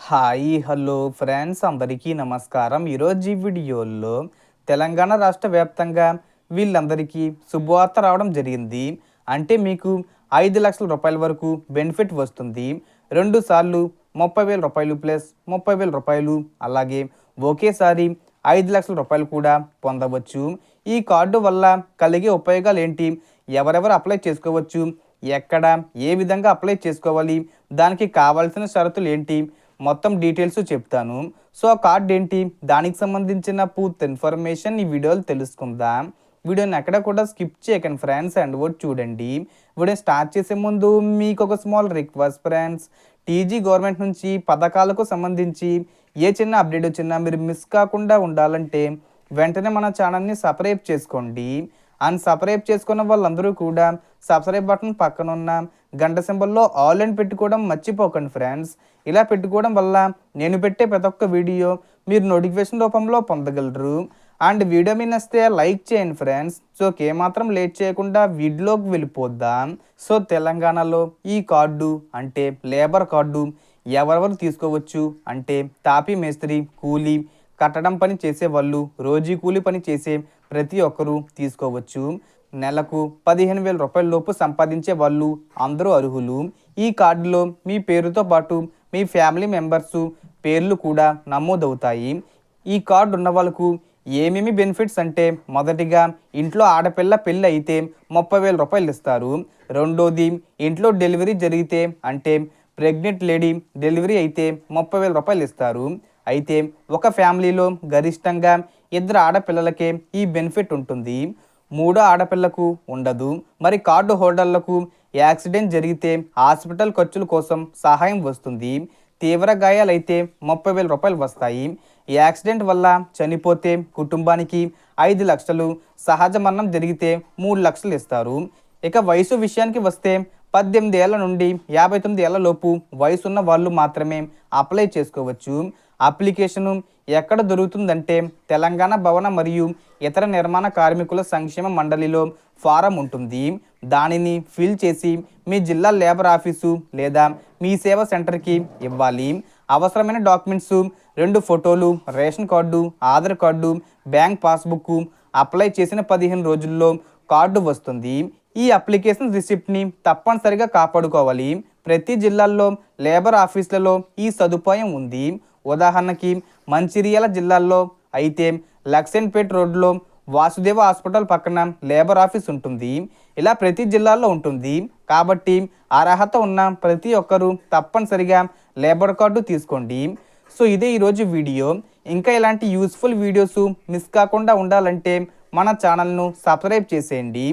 Hi hello friends అందరికీ నమస్కారం. ఈరోజు ఈ వీడియోలో తెలంగాణ రాష్ట్ర వ్యాప్తంగా వీళ్ళందరికీ శుభవార్త రావడం జరిగింది. అంటే మీకు 5 లక్షల రూపాయల వరకు బెనిఫిట్ వస్తుంది. 2 సార్లు 30,000 రూపాయలు ప్లస్ 30,000 రూపాయలు, అలాగే ఒకేసారి 5 లక్షల రూపాయలు కూడా పొందవచ్చు. ఈ కార్డు వల్ల కలిగే ఉపయోగాలు ఏంటి, ఎవరెవరు అప్లై చేసుకోవచ్చు, ఎక్కడ ఏ విధంగా అప్లై చేసుకోవాలి, దానికి కావాల్సిన షరతులు ఏంటి, మొత్తం డీటెయిల్స్ చెప్తాను. సో ఆ కార్డ్ ఏంటి, దానికి సంబంధించిన పూర్తి ఇన్ఫర్మేషన్ ఈ వీడియోలో తెలుసుకుందాం. వీడియోని ఎక్కడ కూడా స్కిప్ చేయకండి ఫ్రెండ్స్, అండ్ వర్డ్ చూడండి. వీడియో స్టార్ట్ చేసే ముందు మీకు ఒక small request friends, TG government నుంచి పథకాలకు సంబంధించి ఏ చిన్న అప్డేట్ వచ్చినా మీరు మిస్ కాకుండా ఉండాలంటే వెంటనే మన ఛానల్ని సబ్స్క్రైబ్ చేసుకోండి. అండ్ సబ్స్క్రైబ్ చేసుకున్న వాళ్ళందరూ కూడా సబ్స్క్రైబ్ బటన్ పక్కన ఉన్న గంట సింబల్లో ఆల్ అని పెట్టుకోవడం మర్చిపోకండి ఫ్రెండ్స్. ఇలా పెట్టుకోవడం వల్ల నేను పెట్టే ప్రతి ఒక్క వీడియో మీరు నోటిఫికేషన్ రూపంలో పొందగలరు. అండ్ వీడియో మీద నచ్చితే లైక్ చేయండి ఫ్రెండ్స్. సో ఏమాత్రం లేట్ చేయకుండా వీడియోలోకి వెళ్ళిపోద్దాం. సో తెలంగాణలో ఈ కార్డు అంటే లేబర్ కార్డు ఎవరెవరు తీసుకోవచ్చు అంటే తాపీ మేస్త్రి, కూలీ, కట్టడం పని చేసే వాళ్ళు, రోజీ కూలీ పని చేసే ప్రతి ఒక్కరూ తీసుకోవచ్చు. నెలకు 15,000 రూపాయల లోపు సంపాదించే వాళ్ళు అందరూ అర్హులు. ఈ కార్డులో మీ పేరుతో పాటు మీ ఫ్యామిలీ మెంబర్స్ పేర్లు కూడా నమోదవుతాయి. ఈ కార్డు ఉన్న వాళ్ళకు ఏమేమి బెనిఫిట్స్ అంటే, మొదటిగా ఇంట్లో ఆడపిల్ల పెళ్ళి అయితే 30,000 రూపాయలు ఇస్తారు. రెండోది ఇంట్లో డెలివరీ జరిగితే అంటే ప్రెగ్నెంట్ లేడీ డెలివరీ అయితే 30,000 రూపాయలు ఇస్తారు. అయితే ఒక ఫ్యామిలీలో గరిష్టంగా 2 ఆడపిల్లలకే ఈ బెనిఫిట్ ఉంటుంది, 3 ఆడపిల్లకు ఉండదు. మరి కార్డు హోల్డర్లకు యాక్సిడెంట్ జరిగితే హాస్పిటల్ ఖర్చుల కోసం సహాయం వస్తుంది. తీవ్ర గాయాలైతే 30,000 రూపాయలు వస్తాయి. యాక్సిడెంట్ వల్ల చనిపోతే కుటుంబానికి 5 లక్షలు, సహజ మరణం జరిగితే 3 లక్షలు ఇస్తారు. ఇక వయసు విషయానికి వస్తే 18 ఏళ్ల నుండి 59 ఏళ్ల లోపు వయసున్న వాళ్ళు మాత్రమే అప్లై చేసుకోవచ్చు. అప్లికేషను ఎక్కడ దొరుకుతుందంటే తెలంగాణ భవన మరియు ఇతర నిర్మాణ కార్మికుల సంక్షేమ మండలిలో ఫారం ఉంటుంది. దానిని ఫిల్ చేసి మీ జిల్లా లేబర్ ఆఫీసు లేదా మీ సేవా సెంటర్కి ఇవ్వాలి. అవసరమైన డాక్యుమెంట్స్ 2 ఫోటోలు, ration card, Aadhaar card, bank passbook. Apply చేసిన 15 రోజుల్లో కార్డు వస్తుంది. ఈ అప్లికేషన్ రిసిప్ట్ని తప్పనిసరిగా కాపాడుకోవాలి. ప్రతి జిల్లాల్లో లేబర్ ఆఫీసులలో ఈ సదుపాయం ఉంది. ఉదాహరణకి మంచిర్యాల జిల్లాలో అయితే లక్సెన్పేట్ రోడ్లో వాసుదేవ హాస్పిటల్ పక్కన లేబర్ ఆఫీస్ ఉంటుంది. ఇలా ప్రతి జిల్లాలో ఉంటుంది. కాబట్టి అర్హత ఉన్న ప్రతి ఒక్కరూ తప్పనిసరిగా లేబర్ కార్డు తీసుకోండి. సో ఇదే ఈరోజు వీడియో. ఇంకా ఇలాంటి యూస్ఫుల్ వీడియోస్ మిస్ కాకుండా ఉండాలంటే మన ఛానల్ను సబ్స్క్రైబ్ చేసేయండి.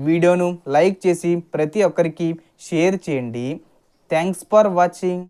వీడియోను లైక్ చేసి ప్రతి ఒక్కరికి షేర్ చేయండి. Thanks for watching.